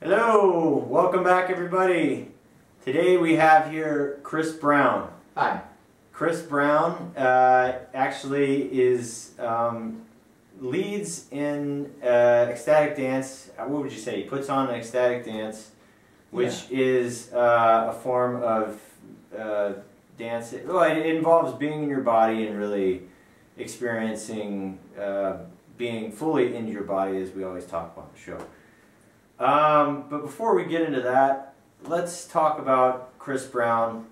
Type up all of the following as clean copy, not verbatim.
Hello, welcome back everybody. Today we have here Chris Brown. Hi. Chris Brown actually is leads in ecstatic dance. What would you say? He puts on an ecstatic dance, which is a form of dance. Well, it involves being in your body and really experiencing being fully in your body, as we always talk about on the show. But before we get into that, let's talk about Chris Brown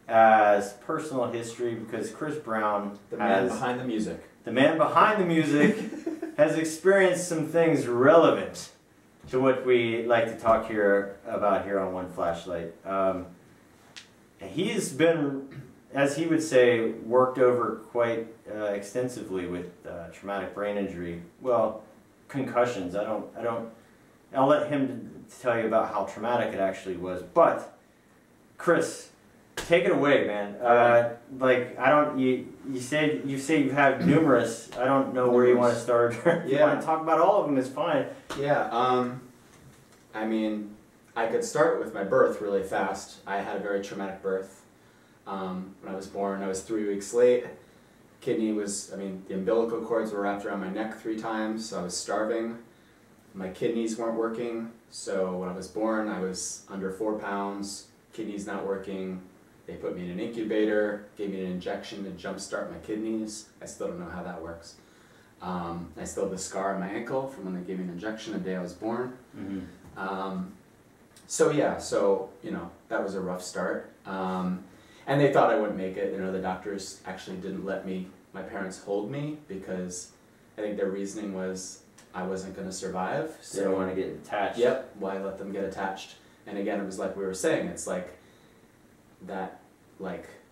as personal history, because Chris Brown, the man behind the music. The man behind the music has experienced some things relevant to what we like to talk about here on One Flashlight. He's been, as he would say, worked over quite extensively with traumatic brain injury. Well, concussions. I'll let him tell you about how traumatic it actually was. But Chris, take it away, man. You say you've had numerous. I don't know where you want to start. If you want to talk about all of them, it's fine. Yeah. I mean, I could start with my birth really fast. I had a very traumatic birth. When I was born, I was 3 weeks late. The umbilical cords were wrapped around my neck 3 times, so I was starving. My kidneys weren't working, so when I was born I was under 4 pounds, kidneys not working. They put me in an incubator, gave me an injection to jumpstart my kidneys. I still don't know how that works. I still have the scar on my ankle from when they gave me an injection the day I was born. Mm-hmm. So that was a rough start. And they thought I wouldn't make it. The doctors actually didn't let my parents hold me, because I think their reasoning was I wasn't going to survive. So they don't want to get attached. Yep, why let them get attached? And again, it was like we were saying, it's like that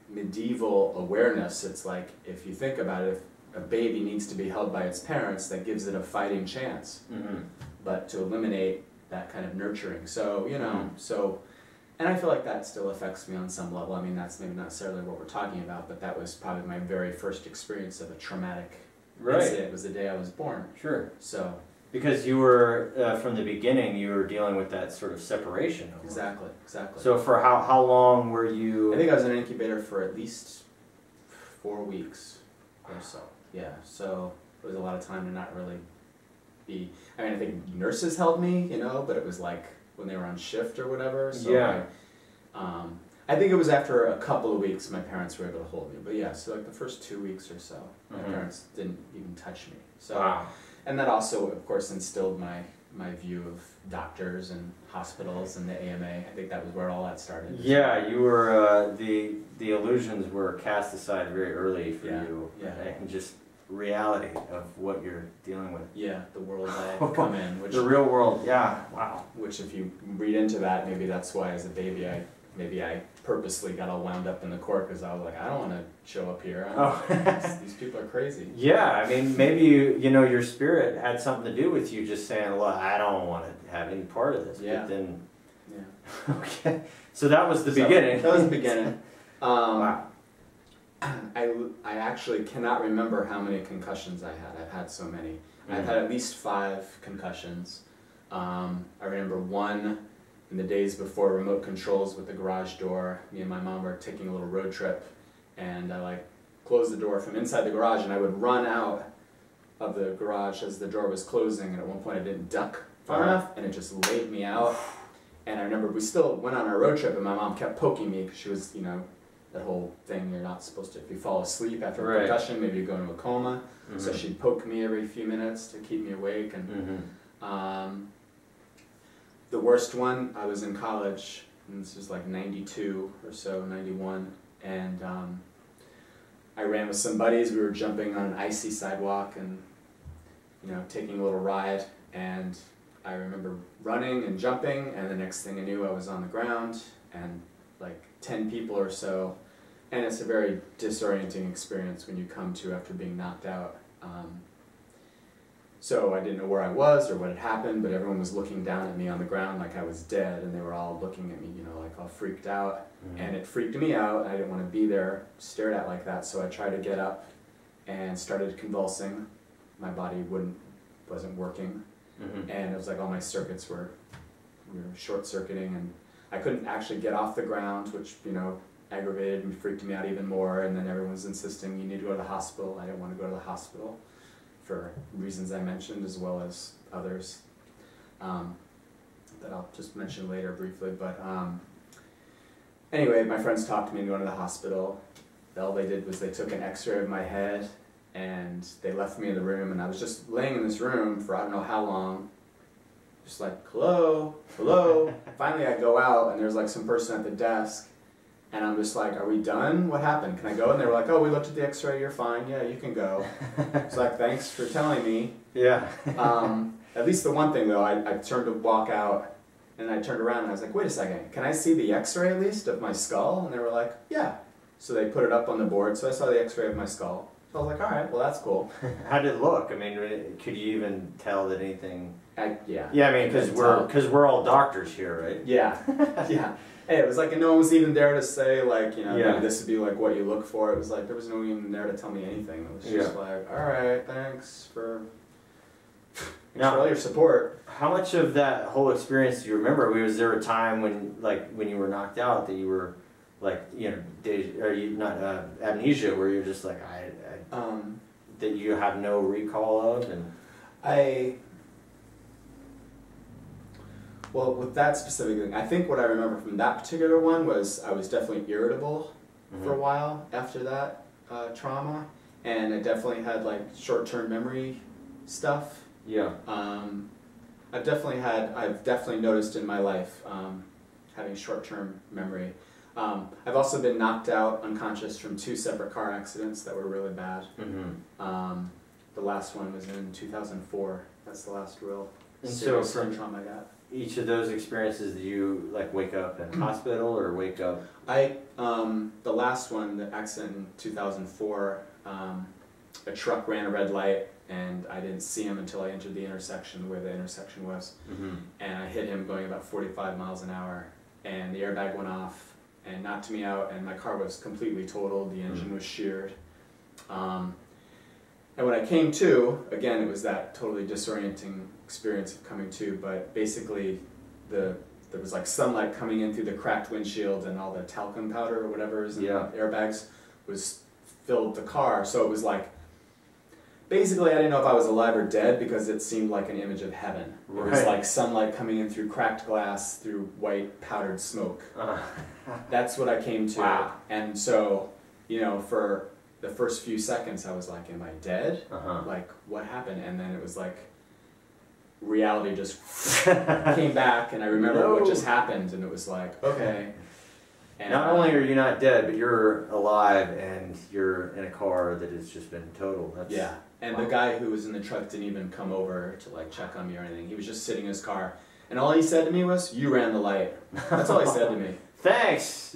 medieval awareness. It's like, if you think about it, if a baby needs to be held by its parents, that gives it a fighting chance. Mm-hmm. But to eliminate that kind of nurturing. So, and I feel like that still affects me on some level. I mean, that's maybe not necessarily what we're talking about, but that was probably my very first experience of a traumatic incident. It was the day I was born. Sure. So. Because you were, from the beginning, you were dealing with that sort of separation. Exactly. So for how long were you? I think I was in an incubator for at least 4 weeks or so. Yeah, so it was a lot of time to not really be, I think nurses held me, but it was like when they were on shift or whatever. So yeah. I think it was after a couple of weeks my parents were able to hold me. But yeah, so like the first 2 weeks or so, my parents didn't even touch me. So. Wow. And that also, of course, instilled my view of doctors and hospitals and the AMA. I think that was where all that started. Yeah, you were, the illusions were cast aside very early for you. Yeah. And just reality of what you're dealing with. Yeah, the world I had come in. The real world, yeah, wow. Which if you read into that, maybe that's why as a baby I purposely got all wound up in the court, because I was like, I don't want to show up here. These people are crazy. Yeah, I mean, maybe your spirit had something to do with you just saying, look, I don't want to have any part of this. Yeah. But then, yeah. Okay. So that was the beginning. That was the beginning. Wow. I actually cannot remember how many concussions I had. I've had so many. Mm-hmm. I've had at least 5 concussions. I remember one in the days before remote controls with the garage door. Me and my mom were taking a little road trip, and I closed the door from inside the garage, and I would run out of the garage as the door was closing, and at one point I didn't duck far enough, and it just laid me out. And I remember we still went on our road trip, and my mom kept poking me, because she was, that whole thing, you're not supposed to, if you fall asleep after a concussion, maybe you go into a coma. Mm-hmm. So she'd poke me every few minutes to keep me awake. And the worst one, I was in college, and this was like 92 or so, 91, and I ran with some buddies. We were jumping on an icy sidewalk and, taking a little ride, and I remember running and jumping, and the next thing I knew I was on the ground, and 10 people or so, and it's a very disorienting experience when you come to after being knocked out. So I didn't know where I was or what had happened, but everyone was looking down at me on the ground like I was dead, and they were all looking at me, all freaked out. Mm-hmm. And it freaked me out, and I didn't want to be there, stared at like that, so I tried to get up and started convulsing. My body wasn't working, and it was like all my circuits were we were short circuiting, and I couldn't actually get off the ground, which, you know, aggravated and freaked me out even more. And then everyone's insisting you need to go to the hospital. I didn't want to go to the hospital for reasons I mentioned, as well as others that I'll just mention later briefly. But anyway, my friends talked me into going to the hospital. All they did was they took an x-ray of my head, and they left me in the room, and I was just laying in this room for I don't know how long, just like, hello, hello. Finally I go out, and there's like some person at the desk, and I'm just like, are we done? What happened? Can I go? And they were like, oh, we looked at the x-ray, you're fine, yeah, you can go. It's like, thanks for telling me. Yeah. At least the one thing though, I turned to walk out, and I turned around and I was like, wait a second, can I see the x-ray at least of my skull? And they were like, yeah. So they put it up on the board, so I saw the x-ray of my skull. So I was like, all right, well that's cool. How did it look? I mean, could you even tell that anything? Yeah. Yeah, I mean, because we're all doctors here, right? Yeah, yeah. Hey, it was like, and no one was even there to say, like, you know, Yeah. maybe this would be like what you look for. It was like, there was no one even there to tell me anything. It was just like, all right, thanks for all your support. How much of that whole experience do you remember? Was there a time when you were knocked out that you were, like, you know, amnesia, where you're just like, that you have no recall of? And well, with that specific thing, I think what I remember from that particular one was I was definitely irritable for a while after that trauma, and I definitely had like short-term memory stuff. Yeah. I've definitely noticed in my life having short-term memory. I've also been knocked out unconscious from 2 separate car accidents that were really bad. The last one was in 2004. That's the last real serious trauma I got. Each of those experiences, do you like wake up in a hospital or wake up? The last one, the accident in 2004, a truck ran a red light, and I didn't see him until I entered the intersection, where the intersection was, and I hit him going about 45 miles an hour, and the airbag went off and knocked me out, and my car was completely totaled, the engine was sheared. And when I came to, again, it was that totally disorienting experience of coming to, but basically there was like sunlight coming in through the cracked windshield, and all the talcum powder or whatever is in the airbags was filled the car. So it was like, basically I didn't know if I was alive or dead, because it seemed like an image of heaven. It was like sunlight coming in through cracked glass, through white powdered smoke. That's what I came to. Wow. And so, you know, for the first few seconds I was like, am I dead? Like, what happened? And then it was like, reality just came back, and I remember what just happened, and it was like, okay. And not only are you not dead, but you're alive, and you're in a car that has just been totaled. Yeah, and the guy who was in the truck didn't even come over to like check on me or anything. He was just sitting in his car, and all he said to me was, "You ran the light." That's all he said to me. Thanks.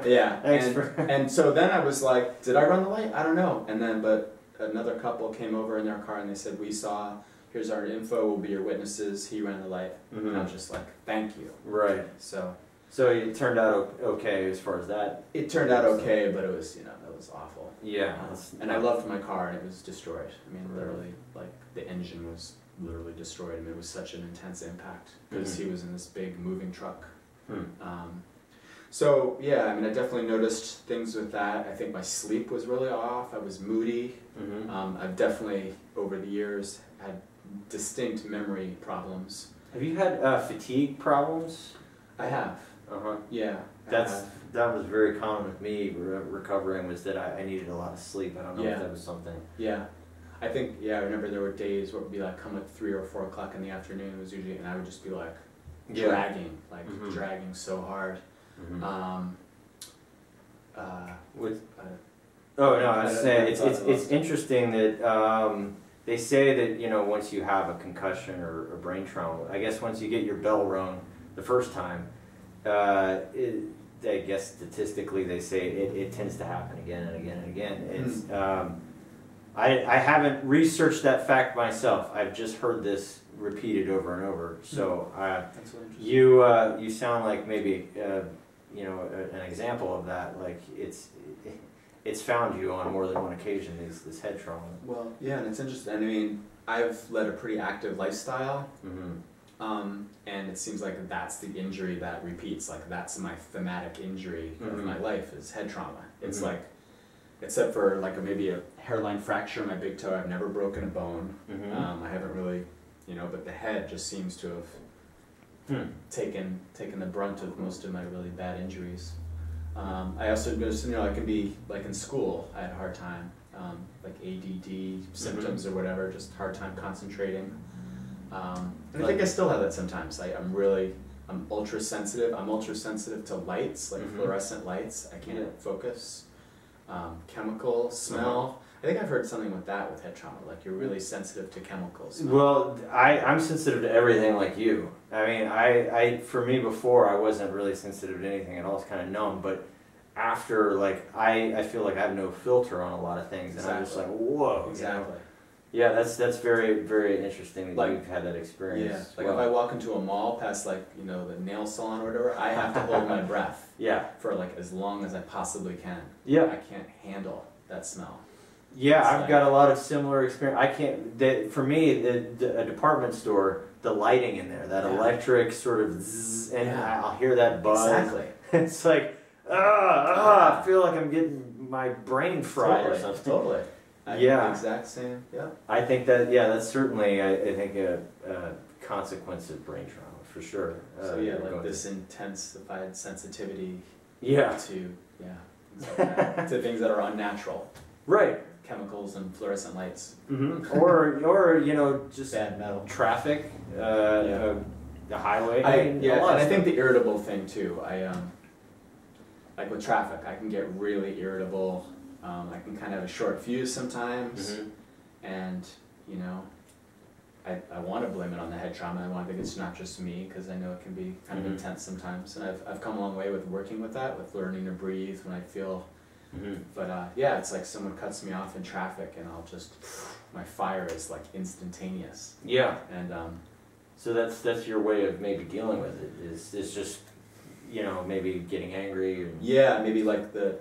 Yeah, Thanks and so then I was like, did I run the light? I don't know. And then, but another couple came over in their car, and they said, we saw, here's our info, we'll be your witnesses, he ran the light. And I was just like, thank you. Right. So it turned out okay as far as that? It turned out okay, but it was, you know, that was awful. Yeah. And I loved my car, and it was destroyed. I mean, literally, like, the engine was literally destroyed. I mean, it was such an intense impact, because he was in this big moving truck. So, yeah, I mean, I definitely noticed things with that. I think my sleep was really off. I was moody. I've definitely, over the years, had distinct memory problems. Have you had fatigue problems? I have. Yeah. That was very common with me recovering, was that I needed a lot of sleep. I don't know if that was something. Yeah. I think, I remember there were days where it would be like, come at 3 or 4 o'clock in the afternoon, it was usually, and I would just be like, dragging, dragging so hard. I was saying, it's interesting that they say that, you know, once you have a concussion or a brain trauma, I guess once you get your bell rung the first time, I guess statistically they say it tends to happen again and again and again. It's I haven't researched that fact myself. I've just heard this repeated over and over. So that's really interesting. you sound like maybe you know, an example of that. Like it's found you on more than one occasion, this head trauma. Well, yeah, and it's interesting. I mean, I've led a pretty active lifestyle. And it seems like that's the injury that repeats. Like that's my thematic injury of my life is head trauma. It's like, except for like maybe a hairline fracture in my big toe, I've never broken a bone. I haven't really, you know, but the head just seems to have taken the brunt of most of my really bad injuries. I also noticed, you know, I can be like in school, I had a hard time, like ADD symptoms or whatever, just hard time concentrating. And I think I still have that sometimes. I'm ultra sensitive. I'm ultra sensitive to lights, like fluorescent lights. I can't focus. Chemical, smell. I think I've heard something with that with head trauma, like you're really sensitive to chemicals. Well, I'm sensitive to everything like you. I mean, for me before, I wasn't really sensitive to anything at all. It's kind of numb, but after, like, I feel like I have no filter on a lot of things, and I'm just like, whoa. Exactly. You know? Yeah, that's very, very interesting that like, you've had that experience. Yeah, like if I walk into a mall past, like, you know, the nail salon or whatever, I have to hold my breath. Yeah. For like as long as I possibly can. Yeah. I can't handle that smell. Yeah, I've got a lot of similar experience. I can't. For me, a department store, the lighting in there, that electric sort of zzz, and I'll hear that buzz. Exactly. It's like, I feel like I'm getting my brain fried or something. Totally. Yeah. Exact same. Yeah. I think that that's certainly I think a consequence of brain trauma for sure. So like this intensified sensitivity. Yeah. To to things that are unnatural. Right. Chemicals and fluorescent lights. Or you know, just bad metal. Traffic. The highway. I think the irritable thing too. Like with traffic, I can get really irritable. I can kind of have a short fuse sometimes, and you know, I want to blame it on the head trauma. I want to think it's not just me because I know it can be kind of intense sometimes, and I've come a long way with working with that, with learning to breathe when I feel. But it's like someone cuts me off in traffic, and I'll just my fire is like instantaneous. Yeah. And so that's your way of maybe dealing with it is just, you know, maybe getting angry. Maybe like the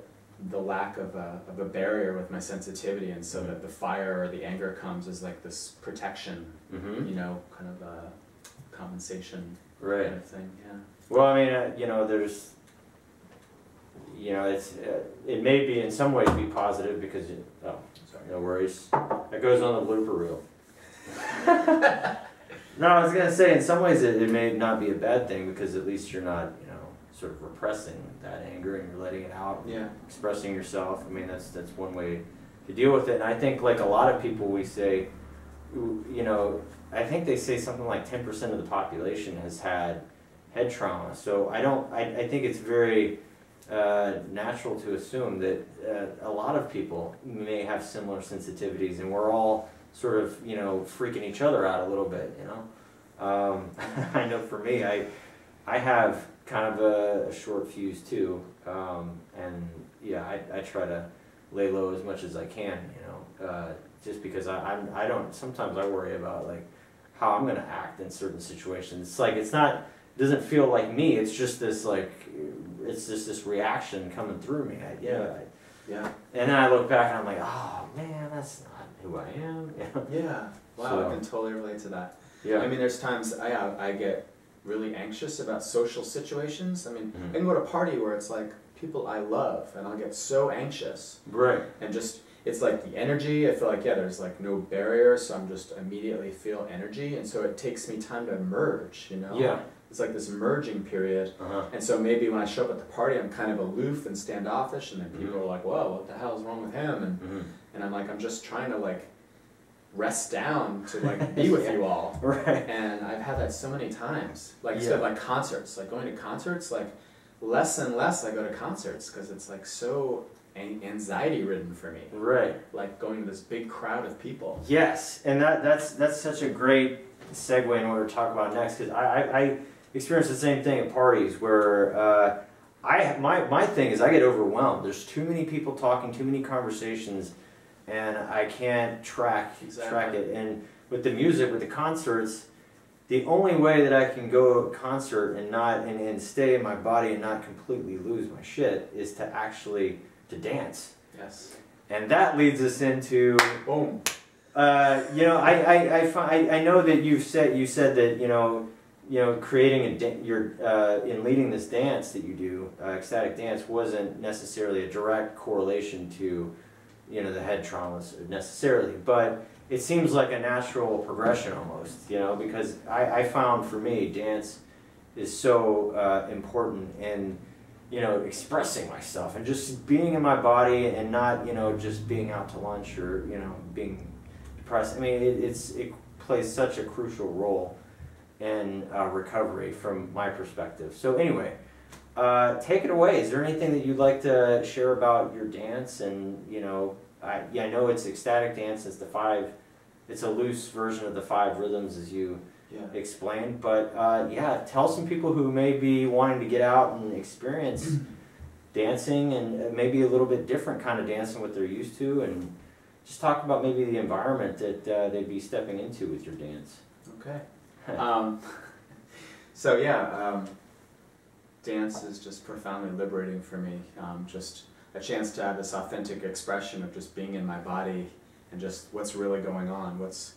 lack of a barrier with my sensitivity, and so that the fire or the anger comes as like this protection, you know, kind of a compensation kind of thing. Yeah. Well, I mean, you know, there's, you know, it may be in some ways be positive because no worries, it goes on the blooper reel. No, I was gonna say in some ways it may not be a bad thing because at least you're not, you know, sort of repressing that anger and you're letting it out, expressing yourself. I mean, that's one way to deal with it. And I think like a lot of people, we say, you know, I think they say something like 10% of the population has had head trauma. So I think it's very natural to assume that a lot of people may have similar sensitivities, and we're all sort of, you know, freaking each other out a little bit, you know. I know for me, I have kind of a short fuse too, and I try to lay low as much as I can, you know, just because I don't, sometimes I worry about like how I'm gonna act in certain situations. It's like it doesn't feel like me, it's just this like, it's just this reaction coming through me. And then I look back and I'm like, oh man, that's not who I am. Yeah. Wow, so, I can totally relate to that. Yeah. I mean, there's times I get really anxious about social situations. I mean, I can go to a party where it's like people I love, and I'll get so anxious. Right. And just, it's like the energy, I feel like, there's like no barrier, so I'm just immediately feel energy, and so it takes me time to merge, you know? Yeah. It's like this merging period, and so maybe when I show up at the party, I'm kind of aloof and standoffish, and then people are like, whoa, what the hell is wrong with him? And I'm like, I'm just trying to like rest down to like be with you all. Right. And I've had that so many times. Like you said, like concerts, like going to concerts, like less and less I go to concerts because it's like so anxiety ridden for me. Right. Like going to this big crowd of people. Yes, and that's such a great segue in what we're talking about next, because I experience the same thing at parties where my thing is I get overwhelmed. There's too many people talking, too many conversations, and I can't track it. And with the music, with the concerts, the only way that I can go to a concert and stay in my body and not completely lose my shit is to actually dance. Yes. And that leads us into boom. You know, I know that you said that, you know, you know, creating in leading this dance that you do, ecstatic dance, wasn't necessarily a direct correlation to, you know, the head traumas necessarily, but it seems like a natural progression almost, you know, because I found for me dance is so important in, you know, expressing myself and just being in my body and not, you know, just being out to lunch or, you know, being depressed. I mean, it plays such a crucial role in recovery from my perspective. So anyway, take it away. Is there anything that you'd like to share about your dance? And, you know, I know it's ecstatic dance. It's a loose version of the 5 rhythms as you explained. But yeah, tell some people who may be wanting to get out and experience dancing and maybe a little bit different kind of dancing what they're used to, and just talk about maybe the environment that they'd be stepping into with your dance. Okay. So yeah, dance is just profoundly liberating for me. Just a chance to have this authentic expression of just being in my body and just what's really going on, what's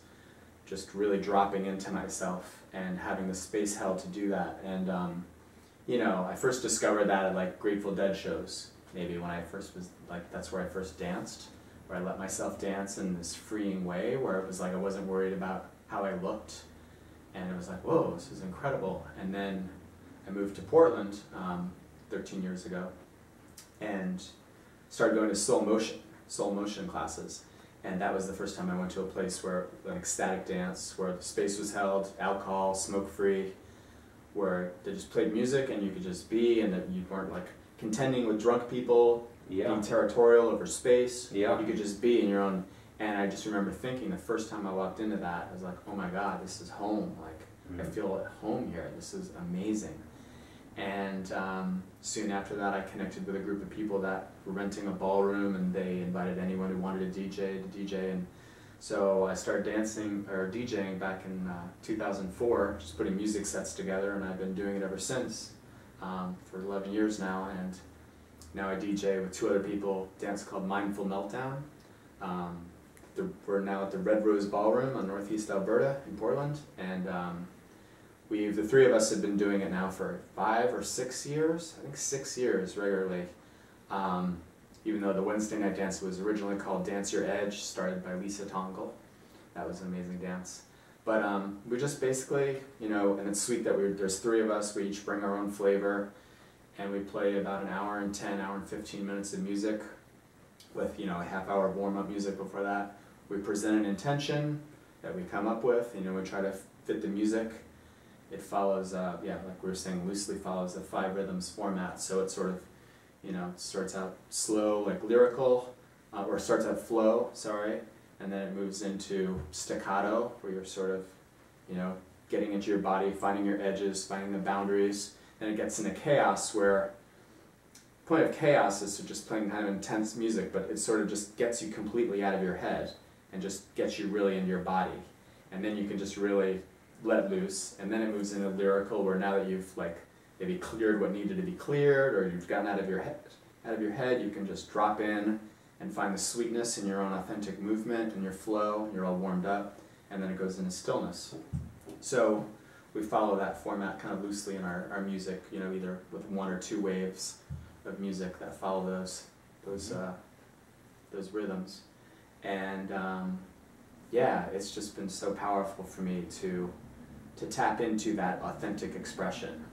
just really dropping into myself and having the space held to do that. And you know, I first discovered that at like Grateful Dead shows, maybe when I first was like, that's where I first danced, where I let myself dance in this freeing way, where it was like I wasn't worried about how I looked. And it was like, whoa, this is incredible. And then I moved to Portland 13 years ago and started going to soul motion classes. And that was the first time I went to a place where an ecstatic dance, where the space was held, alcohol, smoke-free, where they just played music and you could just be, and that you weren't like contending with drunk people, being territorial over space. You could just be in your own. And I just remember thinking the first time I walked into that, I was like, oh my God, this is home. Like, I feel at home here. This is amazing. And soon after that, I connected with a group of people that were renting a ballroom, and they invited anyone who wanted to DJ. And so I started dancing or DJing back in 2004, just putting music sets together, and I've been doing it ever since for 11 years now. And now I DJ with 2 other people, dance called Mindful Meltdown. We're now at the Red Rose Ballroom on Northeast Alberta in Portland, and the 3 of us have been doing it now for 5 or 6 years, I think 6 years regularly, even though the Wednesday night dance was originally called Dance Your Edge, started by Lisa Tongle. That was an amazing dance. But we just basically, you know, and it's sweet that there's 3 of us, we each bring our own flavor, and we play about an hour and 15 minutes of music with, you know, a half-hour warm-up music before that. We present an intention that we come up with, you know, we try to fit the music. It follows, like we were saying, loosely follows the 5 rhythms format, so it sort of, you know, it starts out slow, like lyrical, or starts out flow, sorry, and then it moves into staccato, where you're sort of, you know, getting into your body, finding your edges, finding the boundaries. Then it gets into chaos, where the point of chaos is to just playing kind of intense music, but it sort of just gets you completely out of your head and just gets you really into your body. And then you can just really let loose, and then it moves into lyrical, where now that you've like maybe cleared what needed to be cleared, or you've gotten out of your head, you can just drop in and find the sweetness in your own authentic movement and your flow, and you're all warmed up, and then it goes into stillness. So we follow that format kind of loosely in our music, you know, either with 1 or 2 waves of music that follow those rhythms. And yeah, it's just been so powerful for me to tap into that authentic expression.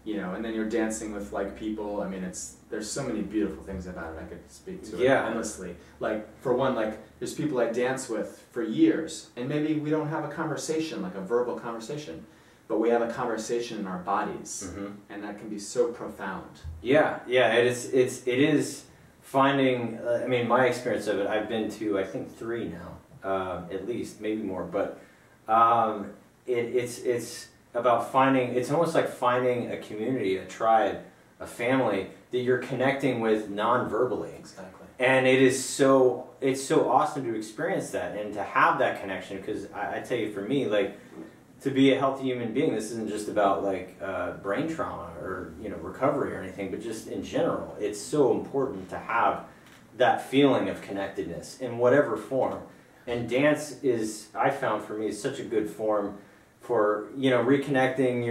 You know, and then you're dancing with like people. I mean, there's so many beautiful things about it. I could speak to it endlessly. Like, for one, like there's people I dance with for years, and maybe we don't have a conversation, like a verbal conversation, but we have a conversation in our bodies, and that can be so profound. Yeah, it is finding. I mean, my experience of it, I've been to I think 3 now, at least, maybe more, but it's about finding. It's almost like finding a community, a tribe, a family that you're connecting with non-verbally. Exactly. And it's so awesome to experience that and to have that connection, because I tell you, for me, like, to be a healthy human being, this isn't just about like brain trauma or, you know, recovery or anything, but just in general, it's so important to have that feeling of connectedness in whatever form. And dance is, I found for me, is such a good form for reconnecting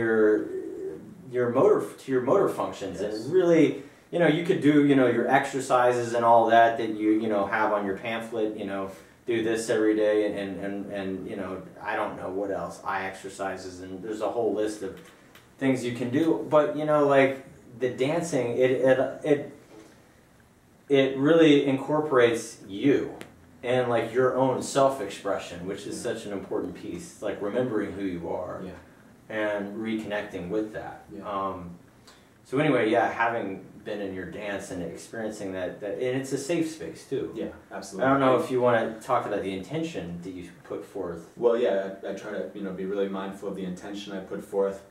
your motor functions. Yes. And really, you could do your exercises and all that you have on your pamphlet. Do this every day, and I don't know what else, eye exercises, and there's a whole list of things you can do. But like the dancing, it really incorporates you and like your own self-expression, which is such an important piece, like remembering who you are and reconnecting with that. So anyway, having been in your dance and experiencing that, and it's a safe space too. Yeah, absolutely. I don't know if you want to talk about the intention that you put forth. Well, yeah, I try to be really mindful of the intention I put forth,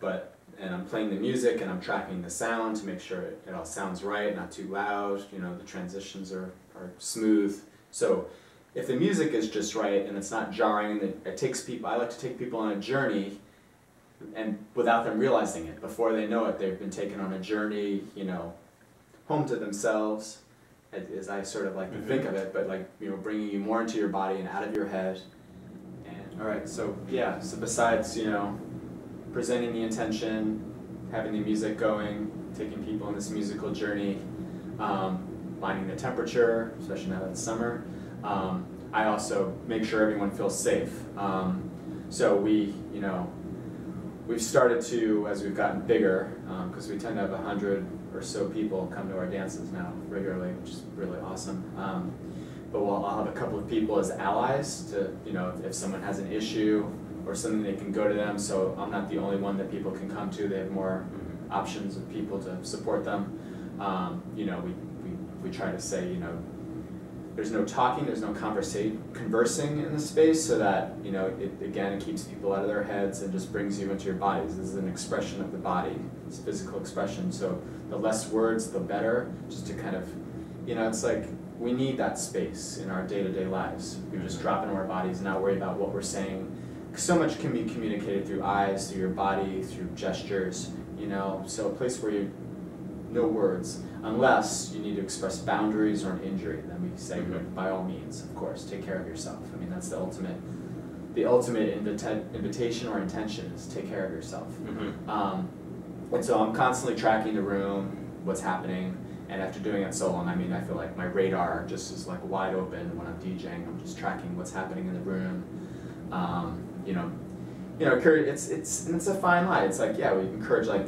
and I'm playing the music and I'm tracking the sound to make sure it all sounds right, not too loud. The transitions are smooth. So if the music is just right and it's not jarring, it takes people. I like to take people on a journey, and without them realizing it, before they know it, they've been taken on a journey, home to themselves, as I sort of like to think of it, but like, bringing you more into your body and out of your head. And all right, so so besides, presenting the intention, having the music going, taking people on this musical journey, minding the temperature, especially now that it's summer, I also make sure everyone feels safe. So we've started to, as we've gotten bigger, because we tend to have 100 or so people come to our dances now regularly, which is really awesome. But I'll have a couple of people as allies to, if someone has an issue or something, they can go to them. So I'm not the only one that people can come to. They have more options of people to support them. We try to say, there's no talking, there's no conversing in the space, so that it keeps people out of their heads and just brings you into your bodies. This is an expression of the body. It's physical expression. So the less words, the better. Just to kind of, it's like we need that space in our day-to-day lives. We just drop into our bodies and not worry about what we're saying. So much can be communicated through eyes, through your body, through gestures. So a place where no words, unless you need to express boundaries or an injury. Then we say, by all means, of course, take care of yourself. I mean, that's the ultimate invitation or intention is take care of yourself. And so I'm constantly tracking the room, what's happening, and after doing it so long, I mean, I feel like my radar just is like wide open when I'm DJing. I'm just tracking what's happening in the room. It's a fine line. It's like, we encourage like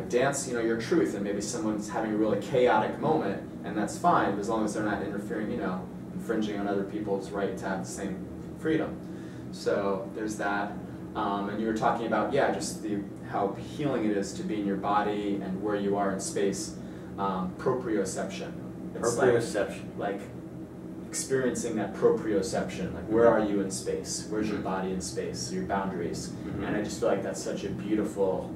dance, your truth, and maybe someone's having a really chaotic moment, and that's fine, as long as they're not interfering, infringing on other people's right to have the same freedom. So there's that. And you were talking about, just how healing it is to be in your body and where you are in space. Proprioception. It's proprioception. Like experiencing that proprioception, like where are you in space? Where's your body in space? Your boundaries. And I just feel like that's such a beautiful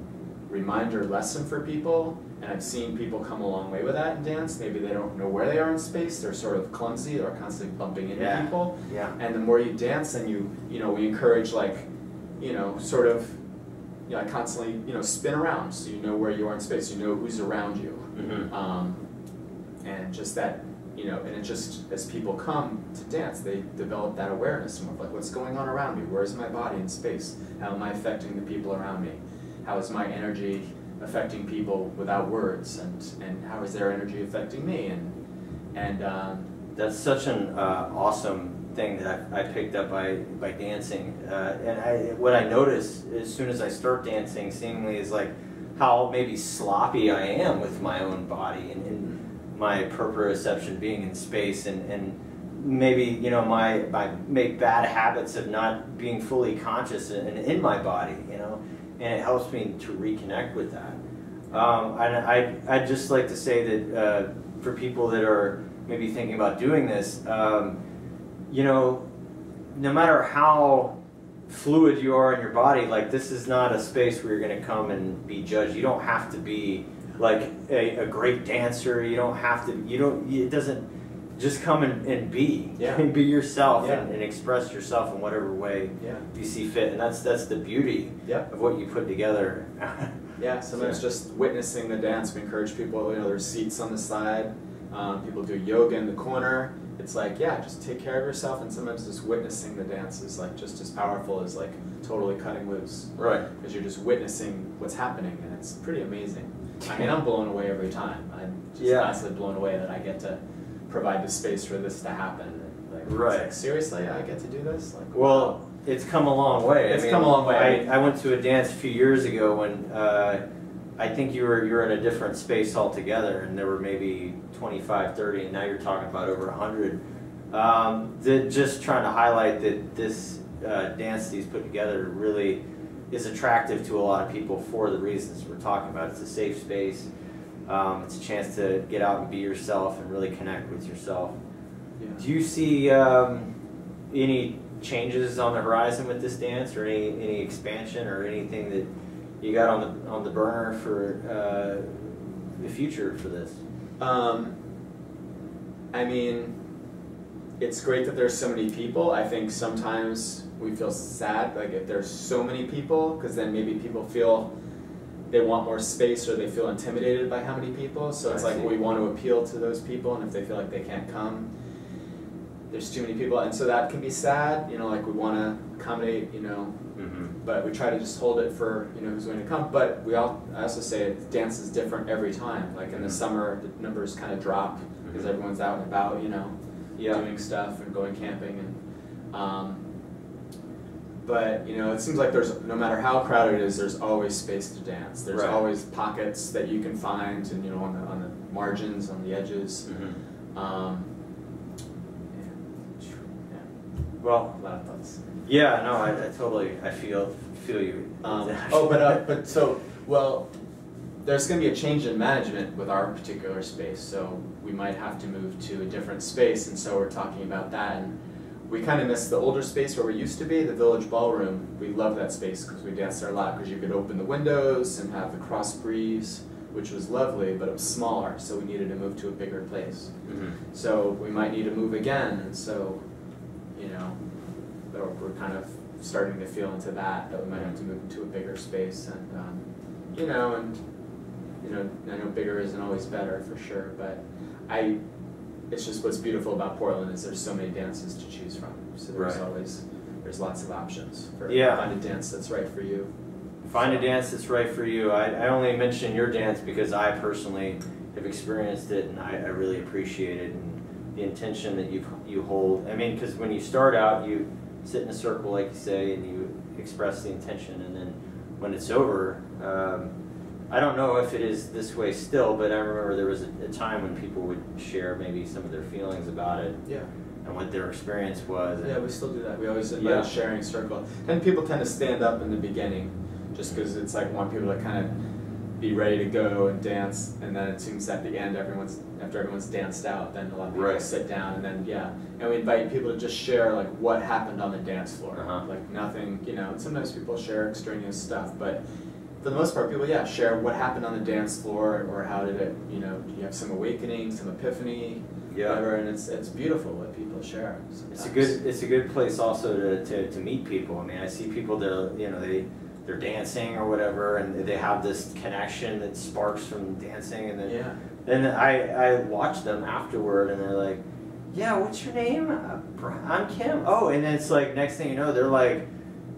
reminder lesson for people. And I've seen people come a long way with that in dance. Maybe they don't know where they are in space. They're sort of clumsy. They're constantly bumping into people. And the more you dance, then we encourage sort of constantly spin around, so you know where you are in space. You know who's around you. And just that. And it just, as people come to dance, they develop that awareness more of like, what's going on around me? Where's my body in space? How am I affecting the people around me? How is my energy affecting people without words? And how is their energy affecting me? And that's such an awesome thing that I picked up by dancing. And what I notice as soon as I start dancing, seemingly, is like how maybe sloppy I am with my own body and my proprioception being in space, and maybe my bad habits of not being fully conscious and in my body, and it helps me to reconnect with that. And I'd just like to say that for people that are maybe thinking about doing this, no matter how fluid you are in your body, like this is not a space where you're going to come and be judged. You don't have to be like a great dancer. You don't have to, it doesn't, just come and be. Be yourself and express yourself in whatever way you see fit. And that's the beauty of what you put together. Sometimes just witnessing the dance, we encourage people, there's seats on the side. People do yoga in the corner, it's like, yeah, just take care of yourself, and sometimes just witnessing the dance is like just as powerful as like totally cutting loose. Right. Because you're just witnessing what's happening, and it's pretty amazing. I mean, I'm blown away every time. I'm just constantly blown away that I get to provide the space for this to happen. And like, right. It's like, seriously, I get to do this? Like, well, wow. It's come a long way. It's come a long way. I went to a dance a few years ago when I think you were in a different space altogether, and there were maybe 25, 30, and now you're talking about over 100. Just trying to highlight that this dance that he's put together really is attractive to a lot of people for the reasons we're talking about. It's a safe space. It's a chance to get out and be yourself and really connect with yourself. Yeah. Do you see any changes on the horizon with this dance, or any expansion, or anything that you got on the burner for the future for this? I mean, it's great that there's so many people. I think sometimes we feel sad, like if there's so many people, because then maybe people feel they want more space, or they feel intimidated by how many people. So it's like we want to appeal to those people, and if they feel like they can't come, there's too many people, and so that can be sad. You know, like we want to accommodate, you know, but we try to just hold it for, you know, who's going to come. But I also say dance is different every time. Like in the summer, the numbers kind of drop because everyone's out and about, you know, doing stuff and going camping, and but you know, it seems like there's, no matter how crowded it is, there's always space to dance. There's always pockets that you can find, and you know, on the margins, on the edges. Well, a lot of thoughts. Yeah, no, I totally, I feel you. There's going to be a change in management with our particular space, so we might have to move to a different space, and so we're talking about that. And we kind of miss the older space where we used to be, the Village Ballroom. We love that space because we danced there a lot, because you could open the windows and have the cross breeze, which was lovely, but it was smaller, so we needed to move to a bigger place. So we might need to move again, and so, you know, we're kind of starting to feel into that we might have to move into a bigger space, and you know, I know bigger isn't always better for sure, but it's just what's beautiful about Portland is there's so many dances to choose from. So there's lots of options for find a dance that's right for you. Find a dance that's right for you. I only mention your dance because I personally have experienced it, and I really appreciate it, and the intention that you hold. I mean, because when you start out, you sit in a circle, like you say, and you express the intention, and then when it's over, I don't know if it is this way still, but I remember there was a time when people would share maybe some of their feelings about it, and what their experience was. Yeah, we still do that. We always invite a sharing circle, and people tend to stand up in the beginning, just because it's like want people to kind of be ready to go and dance, and then it seems at the end, after everyone's danced out, then a lot of people sit down, and then and we invite people to just share like what happened on the dance floor, like nothing, you know. And sometimes people share extraneous stuff, but for the most part, people share what happened on the dance floor, or how did it, you know, you have some awakening, some epiphany, whatever, and it's beautiful what people share. Sometimes. It's a good place also to meet people. I mean, I see people that, you know, they're dancing or whatever, and they have this connection that sparks from dancing, and then I watch them afterward, and they're like, yeah, what's your name? I'm Kim. Oh, and then it's like, next thing you know, they're like,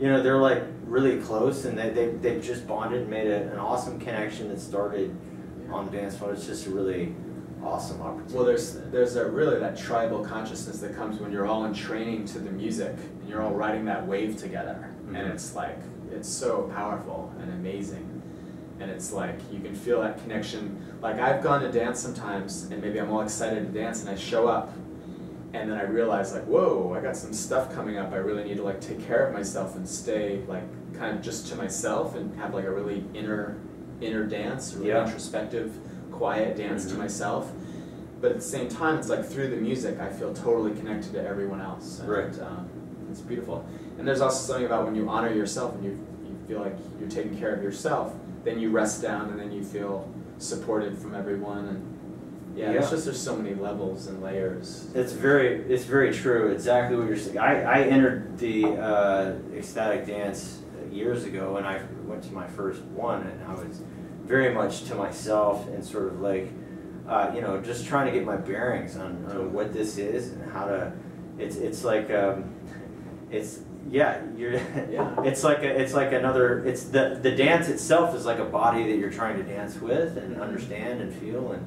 you know, they're like really close, and they've just bonded and made an awesome connection that started on the dance floor. It's just a really awesome opportunity. Well, there's really that tribal consciousness that comes when you're all in training to the music, and you're all riding that wave together, and it's like, it's so powerful and amazing, and it's like you can feel that connection. Like I've gone to dance sometimes, and maybe I'm all excited to dance, and I show up, and then I realize like, whoa, I got some stuff coming up. I really need to like take care of myself and stay like kind of just to myself, and have like a really inner dance, a really introspective, quiet dance to myself. But at the same time, it's like through the music, I feel totally connected to everyone else. And, it's beautiful. And there's also something about when you honor yourself and you feel like you're taking care of yourself, then you rest down, and then you feel supported from everyone. And it's just, there's so many levels and layers. It's very true. Exactly what you're saying. I entered the ecstatic dance years ago, and I went to my first one, and I was very much to myself, and sort of like you know, just trying to get my bearings on what this is and how to. It's like it's yeah you're Yeah. it's like another. It's the dance itself is like a body that you're trying to dance with and understand and feel and.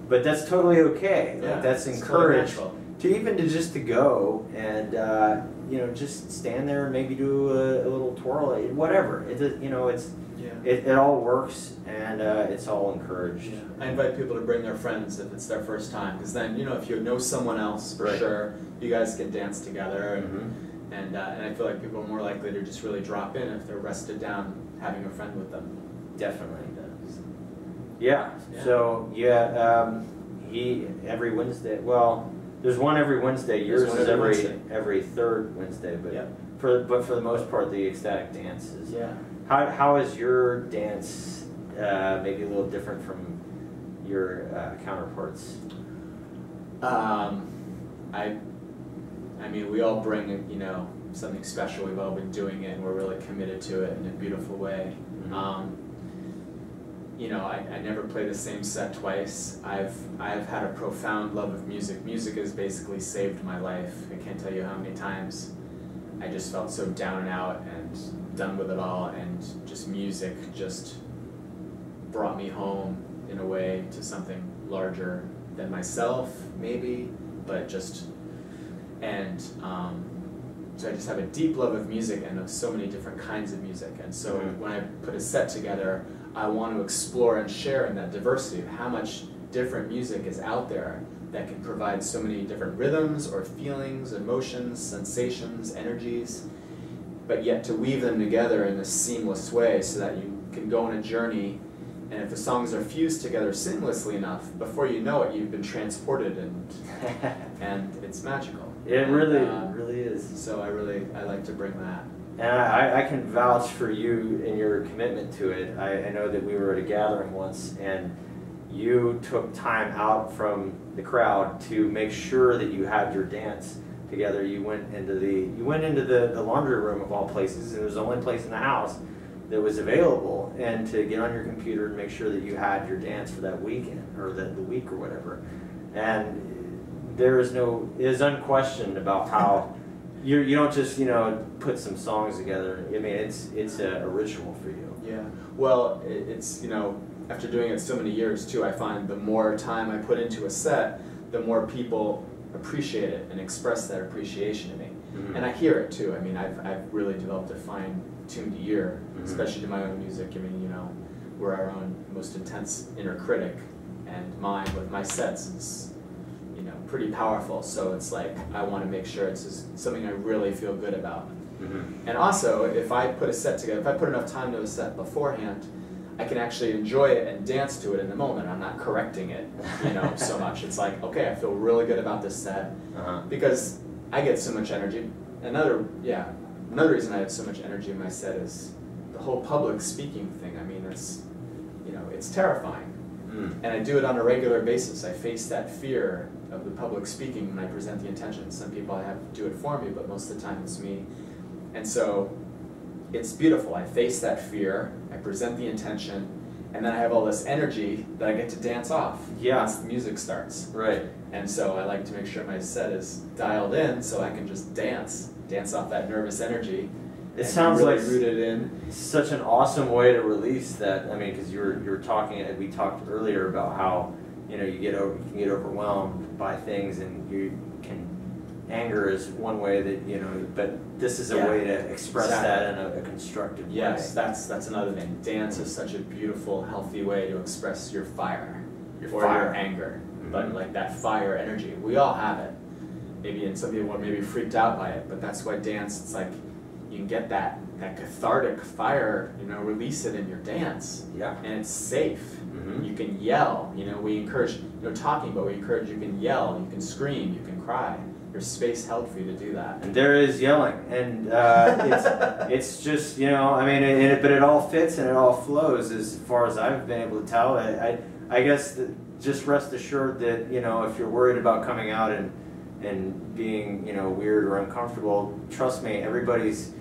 But that's totally okay. Yeah, Like that's it's encouraged totally to even to just to go and you know, just stand there and maybe do a little twirl, whatever. You know, it all works and it's all encouraged. Yeah. I invite people to bring their friends if it's their first time, because then, you know, if you know someone else for Right. sure, you guys can dance together, and, Mm-hmm. and I feel like people are more likely to just really drop in if they're rested down having a friend with them. Definitely. So, Yeah. Yeah. So he every Wednesday. Well, there's one every Wednesday. Yours There's one is every Wednesday. every third Wednesday. But Yeah. for the most part, the ecstatic dance is. Yeah. How is your dance maybe a little different from your counterparts? I mean, we all bring, you know, something special. We've all been doing it, and we're really committed to it in a beautiful way. Mm-hmm. You know, I never play the same set twice. I've had a profound love of music. Music has basically saved my life. I can't tell you how many times I just felt so down and out and done with it all, and just music just brought me home in a way to something larger than myself, maybe, but just, and so I just have a deep love of music and of so many different kinds of music. And so when I put a set together, I want to explore and share in that diversity of how much different music is out there that can provide so many different rhythms or feelings, emotions, sensations, energies, but yet to weave them together in this seamless way so that you can go on a journey, and if the songs are fused together seamlessly enough, before you know it, you've been transported, and it's magical. It really is. So I like to bring that. And I can vouch for you and your commitment to it. I know that we were at a gathering once, and you took time out from the crowd to make sure that you had your dance together. You went into the laundry room of all places. It was the only place in the house that was available, and to get on your computer and make sure that you had your dance for that weekend or the week or whatever. And it is unquestioned about how you don't just, you know, put some songs together. I mean, it's a ritual for you. Yeah. Well, it's, you know, after doing it so many years too, I find the more time I put into a set, the more people appreciate it and express that appreciation to me. Mm-hmm. And I hear it too. I mean, I've really developed a fine-tuned ear, mm-hmm. especially to my own music. I mean, you know, we're our own most intense inner critic, and mine with my sets is, you know, pretty powerful. So it's like, I want to make sure it's just something I really feel good about. Mm-hmm. And also, if I put a set together, if I put enough time to a set beforehand, I can actually enjoy it and dance to it in the moment. I'm not correcting it, you know, so much. It's like, okay, I feel really good about this set, because I get so much energy. Another reason I have so much energy in my set is the whole public speaking thing. I mean, it's, you know, it's terrifying. And I do it on a regular basis. I face that fear of the public speaking when I present the intention. Some people I have do it for me, but most of the time it's me. And so it's beautiful. I face that fear, I present the intention, and then I have all this energy that I get to dance off once the music starts. Right. And so I like to make sure my set is dialed in so I can just dance off that nervous energy. It sounds really like rooted in. Such an awesome way to release that. I mean, because you were talking, we talked earlier about how, you know, you can get overwhelmed by things, and you can, anger is one way that, you know, but this is a way to express that in a constructive way. Yes, that's another thing. Dance is such a beautiful, healthy way to express your fire, your anger. Mm-hmm. But like that fire energy, we all have it. Maybe, and some people are maybe freaked out by it, but that's why dance, it's like, you can get that cathartic fire, you know, release it in your dance. Yeah. And it's safe. Mm-hmm. You can yell, you know, we encourage, you know, talking, but we encourage you can yell, you can scream, you can cry. There's space held for you to do that. And there is yelling, and it's just, you know, I mean, but it all fits and it all flows as far as I've been able to tell. I guess just rest assured that, you know, if you're worried about coming out and being, you know, weird or uncomfortable, trust me, everybody's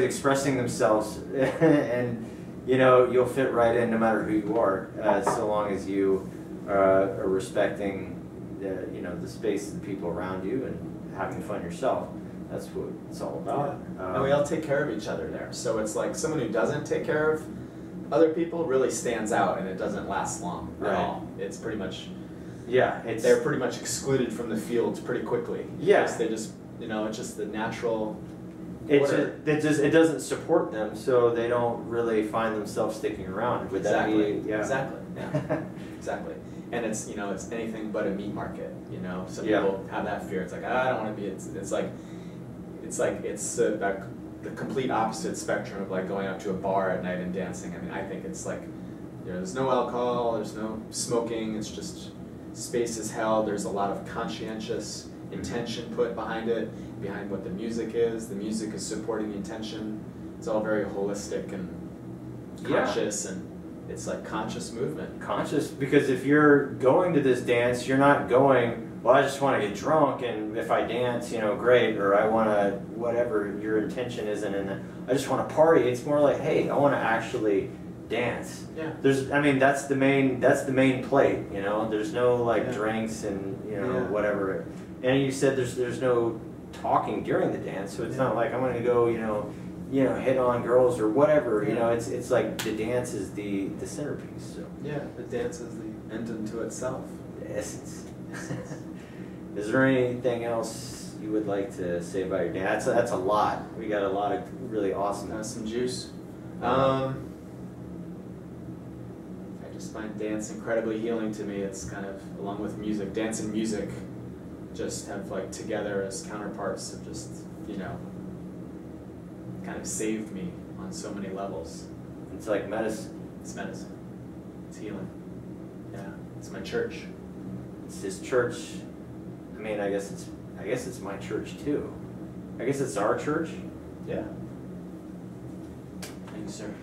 expressing themselves, and, you know, you'll fit right in no matter who you are, so long as you are respecting the, you know, the space of the people around you and having fun yourself. That's what it's all about. And we all take care of each other there. So it's like someone who doesn't take care of other people really stands out, and it doesn't last long at all. It's pretty much, they're pretty much excluded from the field pretty quickly. Yeah. They just, you know, it's just the natural it doesn't support them, so they don't really find themselves sticking around. Would that be, Exactly. Yeah. Exactly. And it's, you know, it's anything but a meat market. You know, some people have that fear. It's like, I don't want to be. It's the complete opposite spectrum of like going out to a bar at night and dancing. I mean, I think it's like, you know, there's no alcohol, there's no smoking. It's just space is held. There's a lot of conscientious intention put behind it, behind what the music is. The music is supporting the intention. It's all very holistic and conscious, and it's like conscious movement. Conscious, because if you're going to this dance, you're not going, well, I just want to get drunk, and if I dance, you know, great, or I want to, whatever your intention isn't, and I just want to party. It's more like, hey, I want to actually dance. Yeah. I mean, that's the main plate, you know. There's no like drinks and, you know, whatever. And you said there's no talking during the dance, so it's not like I'm going to go, you know, hit on girls or whatever. You know, it's like the dance is the centerpiece. So. Yeah, the dance is the end unto itself. The essence. Is there anything else you would like to say about your dance? That's a lot. We got a lot of really awesome. Some juice. I just find dance incredibly healing to me. It's kind of, along with music, dance and music just have like together as counterparts have just, you know, kind of saved me on so many levels. It's like medicine. It's medicine. It's healing. Yeah, it's my church. It's his church. I mean, I guess it's my church too. I guess it's our church. Yeah. Thanks, sir.